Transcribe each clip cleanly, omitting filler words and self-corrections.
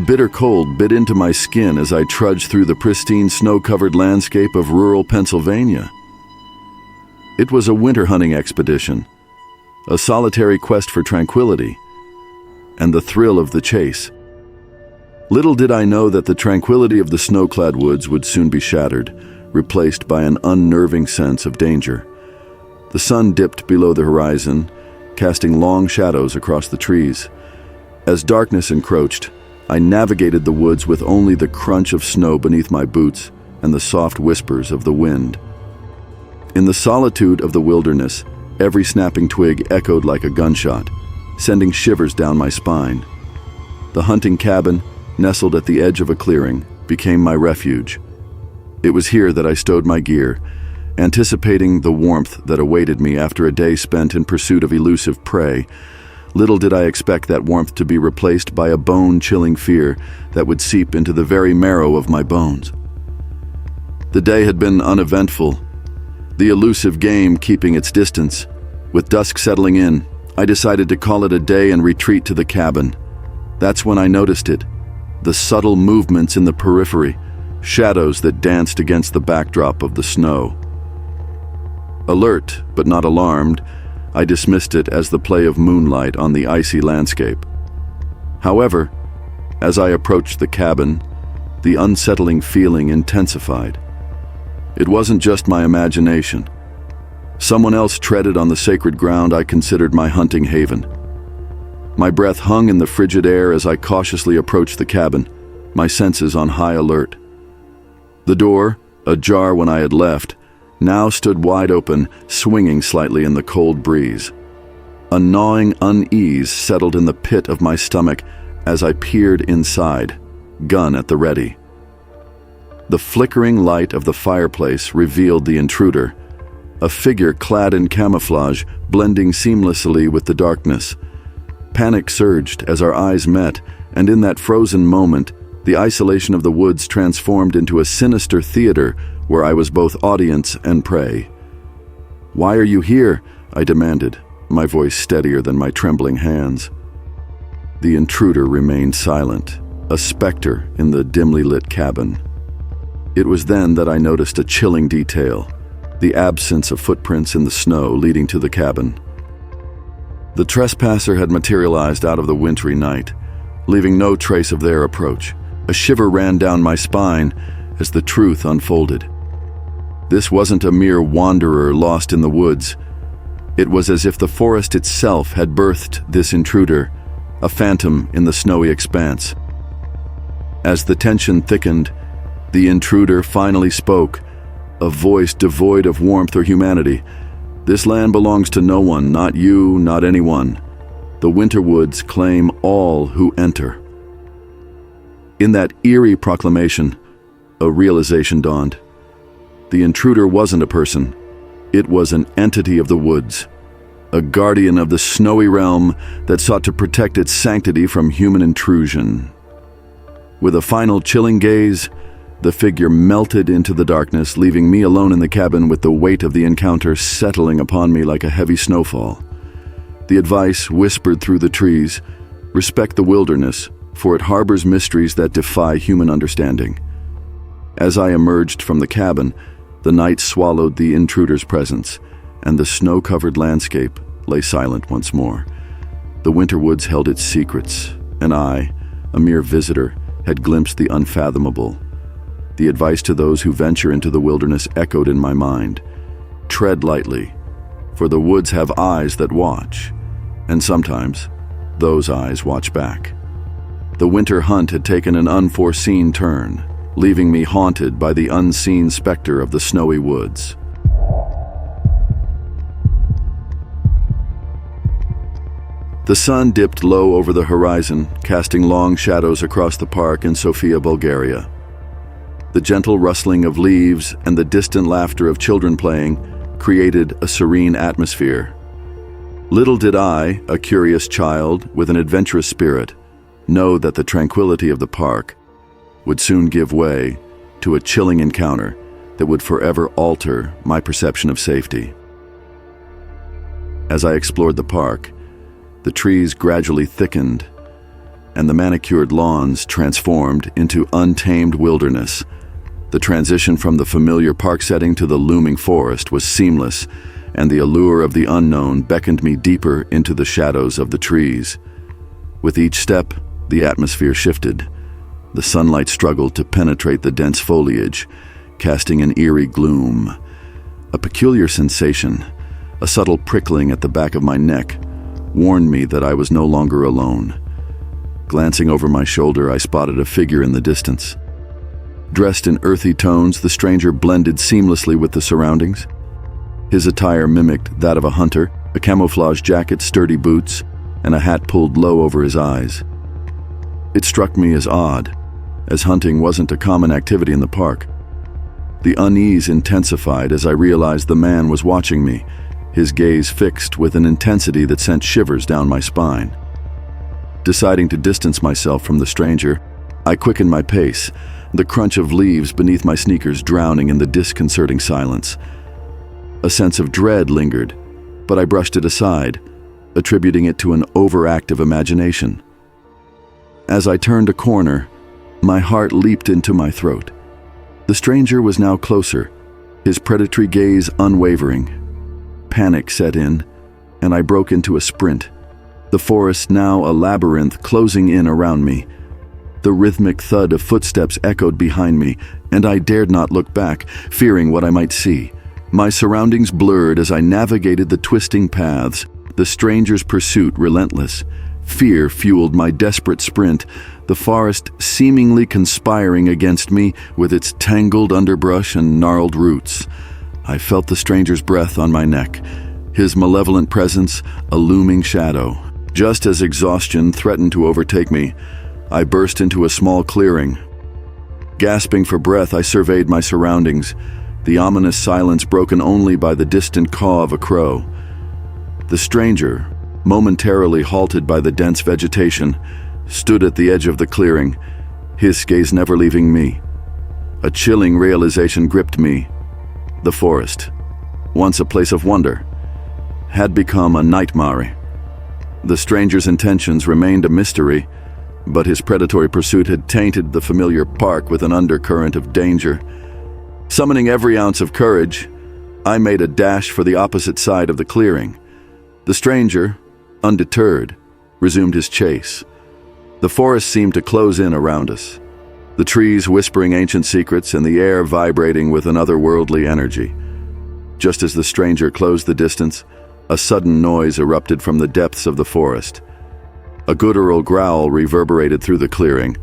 The bitter cold bit into my skin as I trudged through the pristine snow-covered landscape of rural Pennsylvania. It was a winter hunting expedition, a solitary quest for tranquility, and the thrill of the chase. Little did I know that the tranquility of the snow-clad woods would soon be shattered, replaced by an unnerving sense of danger. The sun dipped below the horizon, casting long shadows across the trees. As darkness encroached, I navigated the woods with only the crunch of snow beneath my boots and the soft whispers of the wind. In the solitude of the wilderness, every snapping twig echoed like a gunshot, sending shivers down my spine. The hunting cabin, nestled at the edge of a clearing, became my refuge. It was here that I stowed my gear, anticipating the warmth that awaited me after a day spent in pursuit of elusive prey. Little did I expect that warmth to be replaced by a bone-chilling fear that would seep into the very marrow of my bones. The day had been uneventful, the elusive game keeping its distance. With dusk settling in, I decided to call it a day and retreat to the cabin. That's when I noticed it, the subtle movements in the periphery, shadows that danced against the backdrop of the snow. Alert, but not alarmed, I dismissed it as the play of moonlight on the icy landscape. However, as I approached the cabin, the unsettling feeling intensified. It wasn't just my imagination. Someone else treaded on the sacred ground I considered my hunting haven. My breath hung in the frigid air as I cautiously approached the cabin, my senses on high alert. The door, ajar when I had left, now stood wide open, swinging slightly in the cold breeze. A gnawing unease settled in the pit of my stomach as I peered inside, gun at the ready. The flickering light of the fireplace revealed the intruder, a figure clad in camouflage, blending seamlessly with the darkness. Panic surged as our eyes met, and in that frozen moment, the isolation of the woods transformed into a sinister theater where I was both audience and prey. "Why are you here?" I demanded, my voice steadier than my trembling hands. The intruder remained silent, a specter in the dimly lit cabin. It was then that I noticed a chilling detail, the absence of footprints in the snow leading to the cabin. The trespasser had materialized out of the wintry night, leaving no trace of their approach. A shiver ran down my spine as the truth unfolded. This wasn't a mere wanderer lost in the woods. It was as if the forest itself had birthed this intruder, a phantom in the snowy expanse. As the tension thickened, the intruder finally spoke, a voice devoid of warmth or humanity. "This land belongs to no one, not you, not anyone. The winter woods claim all who enter." In that eerie proclamation, a realization dawned. The intruder wasn't a person. It was an entity of the woods, a guardian of the snowy realm that sought to protect its sanctity from human intrusion. With a final chilling gaze, the figure melted into the darkness, leaving me alone in the cabin with the weight of the encounter settling upon me like a heavy snowfall. The advice whispered through the trees, "Respect the wilderness, for it harbors mysteries that defy human understanding." As I emerged from the cabin, the night swallowed the intruder's presence, and the snow-covered landscape lay silent once more. The winter woods held its secrets, and I, a mere visitor, had glimpsed the unfathomable. The advice to those who venture into the wilderness echoed in my mind. Tread lightly, for the woods have eyes that watch, and sometimes those eyes watch back. The winter hunt had taken an unforeseen turn, leaving me haunted by the unseen specter of the snowy woods. The sun dipped low over the horizon, casting long shadows across the park in Sofia, Bulgaria. The gentle rustling of leaves and the distant laughter of children playing created a serene atmosphere. Little did I, a curious child with an adventurous spirit, know that the tranquility of the park would soon give way to a chilling encounter that would forever alter my perception of safety. As I explored the park, the trees gradually thickened, and the manicured lawns transformed into untamed wilderness. The transition from the familiar park setting to the looming forest was seamless, and the allure of the unknown beckoned me deeper into the shadows of the trees. With each step, the atmosphere shifted. The sunlight struggled to penetrate the dense foliage, casting an eerie gloom. A peculiar sensation, a subtle prickling at the back of my neck, warned me that I was no longer alone. Glancing over my shoulder, I spotted a figure in the distance. Dressed in earthy tones, the stranger blended seamlessly with the surroundings. His attire mimicked that of a hunter, a camouflage jacket, sturdy boots, and a hat pulled low over his eyes. It struck me as odd, as hunting wasn't a common activity in the park. The unease intensified as I realized the man was watching me, his gaze fixed with an intensity that sent shivers down my spine. Deciding to distance myself from the stranger, I quickened my pace, the crunch of leaves beneath my sneakers drowning in the disconcerting silence. A sense of dread lingered, but I brushed it aside, attributing it to an overactive imagination. As I turned a corner, my heart leaped into my throat. The stranger was now closer, his predatory gaze unwavering. Panic set in, and I broke into a sprint, the forest now a labyrinth closing in around me. The rhythmic thud of footsteps echoed behind me, and I dared not look back, fearing what I might see. My surroundings blurred as I navigated the twisting paths, the stranger's pursuit relentless. Fear fueled my desperate sprint, the forest seemingly conspiring against me with its tangled underbrush and gnarled roots. I felt the stranger's breath on my neck, his malevolent presence a looming shadow. Just as exhaustion threatened to overtake me, I burst into a small clearing. Gasping for breath, I surveyed my surroundings, the ominous silence broken only by the distant caw of a crow. The stranger, momentarily halted by the dense vegetation, stood at the edge of the clearing, his gaze never leaving me. A chilling realization gripped me. The forest, once a place of wonder, had become a nightmare. The stranger's intentions remained a mystery, but his predatory pursuit had tainted the familiar park with an undercurrent of danger. Summoning every ounce of courage, I made a dash for the opposite side of the clearing. The stranger, undeterred, resumed his chase. The forest seemed to close in around us, the trees whispering ancient secrets and the air vibrating with an otherworldly energy. Just as the stranger closed the distance, a sudden noise erupted from the depths of the forest. A guttural growl reverberated through the clearing,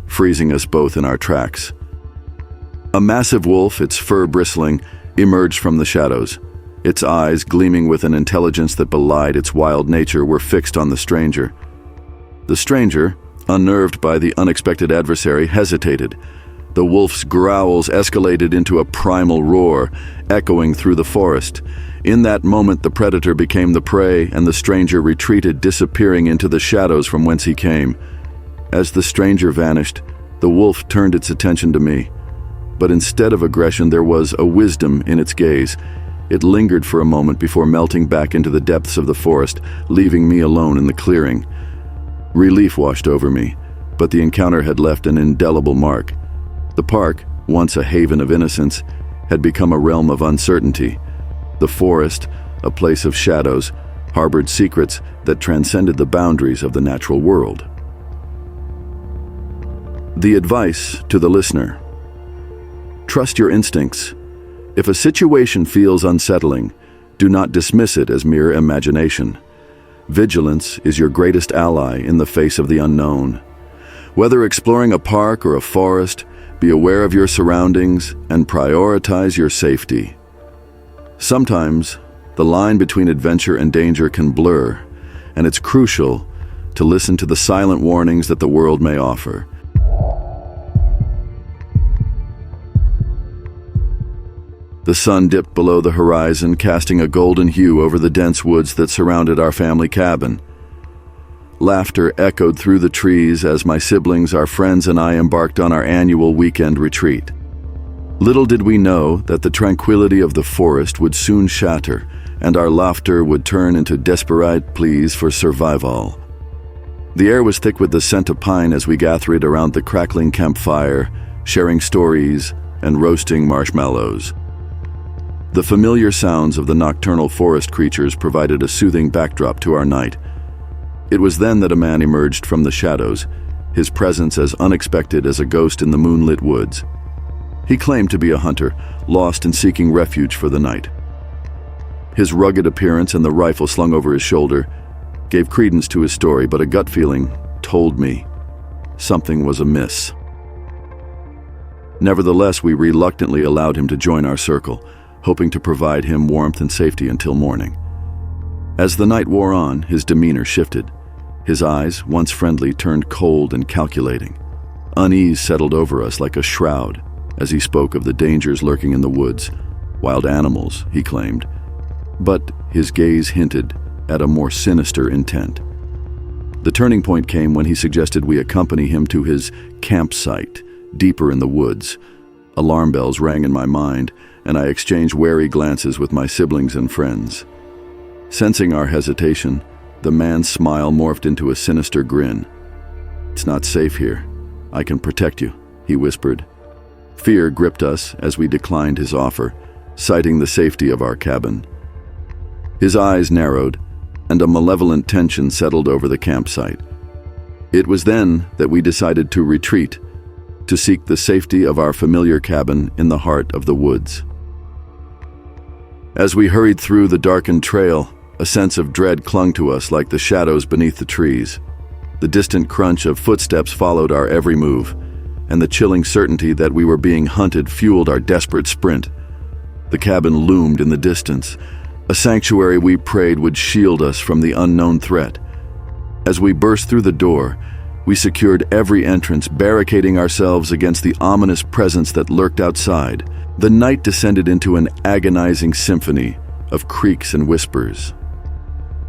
freezing us both in our tracks. A massive wolf, its fur bristling, emerged from the shadows. Its eyes, gleaming with an intelligence that belied its wild nature, were fixed on the stranger. The stranger, unnerved by the unexpected adversary, hesitated. The wolf's growls escalated into a primal roar, echoing through the forest. In that moment, the predator became the prey, and the stranger retreated, disappearing into the shadows from whence he came. As the stranger vanished, the wolf turned its attention to me. But instead of aggression, there was a wisdom in its gaze. It lingered for a moment before melting back into the depths of the forest, leaving me alone in the clearing. Relief washed over me, but the encounter had left an indelible mark. The park, once a haven of innocence, had become a realm of uncertainty. The forest, a place of shadows, harbored secrets that transcended the boundaries of the natural world. The advice to the listener: trust your instincts. If a situation feels unsettling, do not dismiss it as mere imagination. Vigilance is your greatest ally in the face of the unknown. Whether exploring a park or a forest, be aware of your surroundings and prioritize your safety. Sometimes, the line between adventure and danger can blur, and it's crucial to listen to the silent warnings that the world may offer. The sun dipped below the horizon, casting a golden hue over the dense woods that surrounded our family cabin. Laughter echoed through the trees as my siblings, our friends, and I embarked on our annual weekend retreat. Little did we know that the tranquility of the forest would soon shatter, and our laughter would turn into desperate pleas for survival. The air was thick with the scent of pine as we gathered around the crackling campfire, sharing stories and roasting marshmallows. The familiar sounds of the nocturnal forest creatures provided a soothing backdrop to our night. It was then that a man emerged from the shadows, his presence as unexpected as a ghost in the moonlit woods. He claimed to be a hunter, lost and seeking refuge for the night. His rugged appearance and the rifle slung over his shoulder gave credence to his story, but a gut feeling told me something was amiss. Nevertheless, we reluctantly allowed him to join our circle, hoping to provide him warmth and safety until morning. As the night wore on, his demeanor shifted. His eyes, once friendly, turned cold and calculating. Unease settled over us like a shroud as he spoke of the dangers lurking in the woods, wild animals, he claimed. But his gaze hinted at a more sinister intent. The turning point came when he suggested we accompany him to his campsite, deeper in the woods. Alarm bells rang in my mind, and I exchanged wary glances with my siblings and friends. Sensing our hesitation, the man's smile morphed into a sinister grin. "It's not safe here. I can protect you," he whispered. Fear gripped us as we declined his offer, citing the safety of our cabin. His eyes narrowed, and a malevolent tension settled over the campsite. It was then that we decided to retreat, to seek the safety of our familiar cabin in the heart of the woods. As we hurried through the darkened trail, a sense of dread clung to us like the shadows beneath the trees. The distant crunch of footsteps followed our every move, and the chilling certainty that we were being hunted fueled our desperate sprint. The cabin loomed in the distance, a sanctuary we prayed would shield us from the unknown threat. As we burst through the door, we secured every entrance, barricading ourselves against the ominous presence that lurked outside. The night descended into an agonizing symphony of creaks and whispers.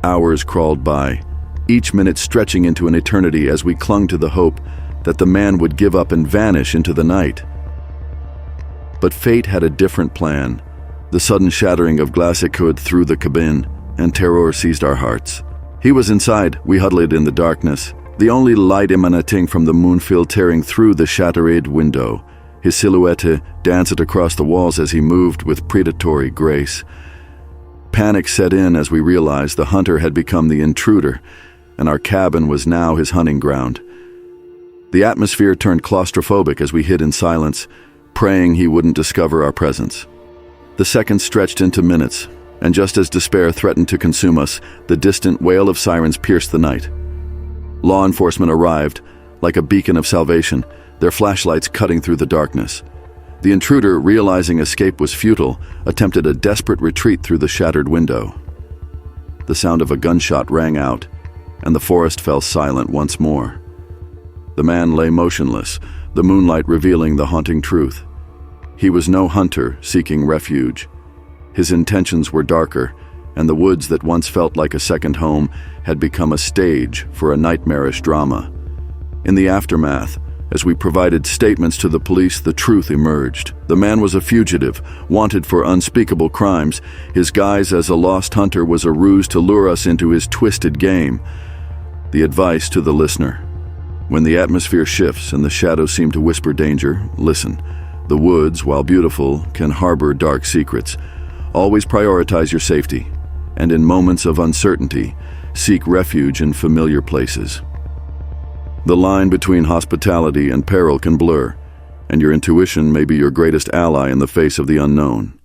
Hours crawled by, each minute stretching into an eternity as we clung to the hope that the man would give up and vanish into the night. But fate had a different plan. The sudden shattering of glass echoed through the cabin, and terror seized our hearts. He was inside, we huddled in the darkness, the only light emanating from the moon filtering through the shattered window. His silhouette danced across the walls as he moved with predatory grace. Panic set in as we realized the hunter had become the intruder, and our cabin was now his hunting ground. The atmosphere turned claustrophobic as we hid in silence, praying he wouldn't discover our presence. The seconds stretched into minutes, and just as despair threatened to consume us, the distant wail of sirens pierced the night. Law enforcement arrived, like a beacon of salvation, their flashlights cutting through the darkness. The intruder, realizing escape was futile, attempted a desperate retreat through the shattered window. The sound of a gunshot rang out, and the forest fell silent once more. The man lay motionless, the moonlight revealing the haunting truth. He was no hunter seeking refuge. His intentions were darker, and the woods that once felt like a second home had become a stage for a nightmarish drama. In the aftermath, as we provided statements to the police, the truth emerged. The man was a fugitive, wanted for unspeakable crimes. His guise as a lost hunter was a ruse to lure us into his twisted game. The advice to the listener: when the atmosphere shifts and the shadows seem to whisper danger, listen. The woods, while beautiful, can harbor dark secrets. Always prioritize your safety, and in moments of uncertainty, seek refuge in familiar places. The line between hospitality and peril can blur, and your intuition may be your greatest ally in the face of the unknown.